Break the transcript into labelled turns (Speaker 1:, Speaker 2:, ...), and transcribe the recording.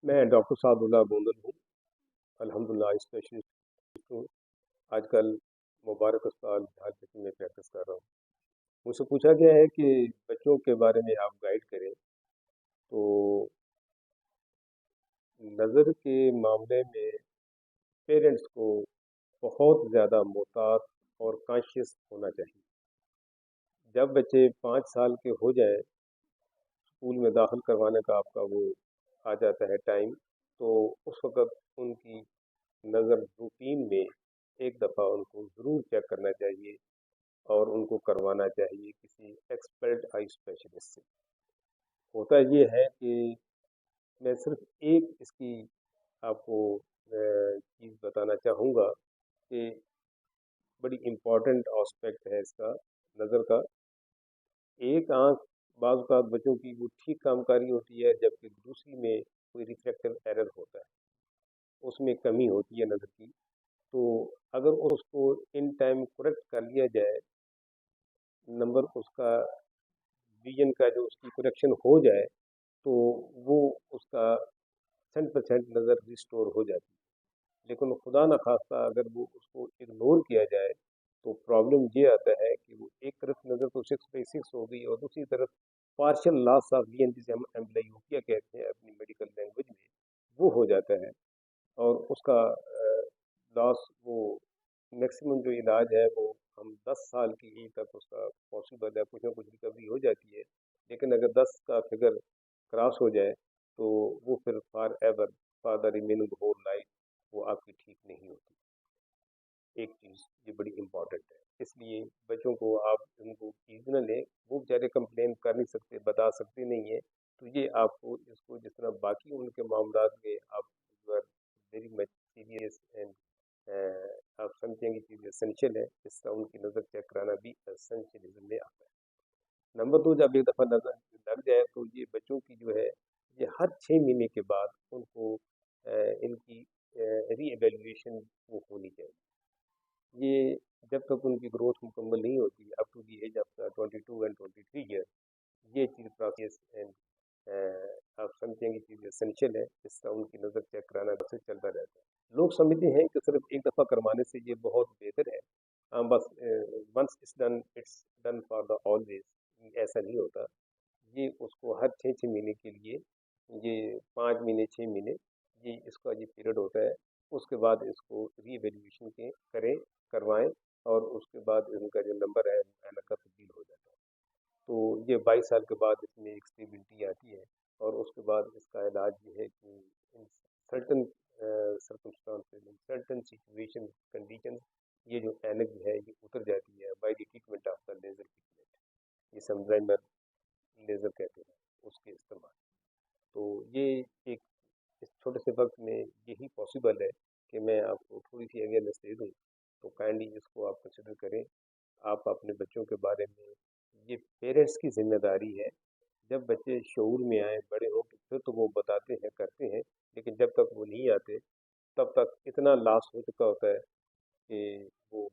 Speaker 1: میں ڈاکٹر سعداللہ گوندل ہوں، الحمدللہ اسپیشلسٹ ہوں۔ آج کل مبارک اسپتال جھارکھنڈ میں پریکٹس کر رہا ہوں۔ مجھ سے پوچھا گیا ہے کہ بچوں کے بارے میں آپ گائیڈ کریں، تو نظر کے معاملے میں پیرنٹس کو بہت زیادہ محتاط اور کانشیس ہونا چاہیے۔ جب بچے 5 سال کے ہو جائیں، اسکول میں داخل کروانے کا آپ کا وہ آ جاتا ہے ٹائم، تو اس وقت ان کی نظر روٹین میں ایک دفعہ ان کو ضرور چیک کرنا چاہیے اور ان کو کروانا چاہیے کسی ایکسپرٹ آئی اسپیشلسٹ سے۔ ہوتا یہ ہے کہ میں صرف ایک اس کی آپ کو چیز بتانا چاہوں گا کہ بڑی امپورٹنٹ آسپیکٹ ہے اس کا، نظر کا۔ ایک آنکھ بعض اوقات بچوں کی وہ ٹھیک کام کاری ہوتی ہے، جبکہ دوسری میں کوئی ریفریکٹیو ایرر ہوتا ہے، اس میں کمی ہوتی ہے نظر کی۔ تو اگر اس کو ان ٹائم کریکٹ کر لیا جائے، نمبر اس کا ویژن کا جو اس کی کریکشن ہو جائے، تو وہ اس کا 100% نظر ریسٹور ہو جاتی ہے۔ لیکن خدا نخواستہ اگر وہ اس کو اگنور کیا جائے تو پرابلم یہ آتا ہے کہ وہ ایک طرف نظر تو 6/6 ہو گئی اور دوسری طرف پارشل لاس آف ویژن، جسے ہم ایمبلیوپیا کہتے ہیں اپنی میڈیکل لینگویج میں، وہ ہو جاتا ہے۔ اور اس کا لاس، وہ میکسیمم جو علاج ہے وہ ہم 10 سال کی ایج تک اس کا پاسبل ہے، کچھ نہ کچھ ریکوری ہو جاتی ہے۔ لیکن اگر 10 کا فگر کراس ہو جائے تو وہ پھر for ever, for the remaining whole life, وہ آپ کی ٹھیک نہیں ہوتی۔ ایک چیز یہ بڑی امپورٹنٹ ہے، اس لیے بچوں کو آپ ان کو ایزی نہ لیں۔ وہ بیچارے کمپلین کر نہیں سکتے، بتا سکتے نہیں ہیں، تو یہ آپ کو اس کو جس طرح باقی ان کے معاملات میں آپ ویری مچ سیریس اینڈ آپ سمجھیں گے کہ یہ اسینشیل ہے، اس کا ان کی نظر چیک کرانا بھی اسینشیلزم میں آتا ہے۔ نمبر 2، جب ایک دفعہ نظر لگ جائے تو یہ بچوں کی جو ہے یہ ہر 6 مہینے کے بعد ان کو ان کی ری ایویلویشن وہ ہونی چاہیے۔ یہ جب تک ان کی گروتھ مکمل نہیں ہوتی، up to the age of 22 and 23 year, یہ چیز پروسیس آپ سمجھیں گے چیز اسینشیل ہے، اس کا ان کی نظر چیک کرانا سے چلتا رہتا ہے۔ لوگ سمجھتے ہیں کہ صرف ایک دفعہ کروانے سے یہ بہت بہتر ہے، بس once it's done it's done for the always. ایسا نہیں ہوتا، یہ اس کو ہر 6 مہینے کے لیے، یہ 5 مہینے 6 مہینے، یہ اس کا یہ پیریڈ ہوتا ہے۔ اس کے بعد اس کو ری ایویلویشن کے کروائیں، اور اس کے بعد ان کا جو نمبر ہے وہ اینک کا تبدیل ہو جاتا ہے۔ تو یہ 22 سال کے بعد اس میں ایک اسٹیبلٹی آتی ہے، اور اس کے بعد اس کا علاج یہ ہے کہ in certain circumstances, in certain situation condition, یہ جو اینک ہے یہ اتر جاتی ہے by the treatment of the laser treatment, یہ سمزائمر لیزر کہتے ہیں اس کے استعمال۔ تو یہ ایک اس چھوٹے سے وقت میں یہی پاسبل ہے کہ میں آپ کو تھوڑی سی اویئرنیس دے دوں، تو کائنڈلی اس کو آپ کنسیڈر کریں۔ آپ اپنے بچوں کے بارے میں، یہ پیرنٹس کی ذمہ داری ہے۔ جب بچے شعور میں آئیں، بڑے ہوں، تو پھر تو وہ بتاتے ہیں، کرتے ہیں، لیکن جب تک وہ نہیں آتے تب تک اتنا لاس ہو چکا ہوتا ہے کہ وہ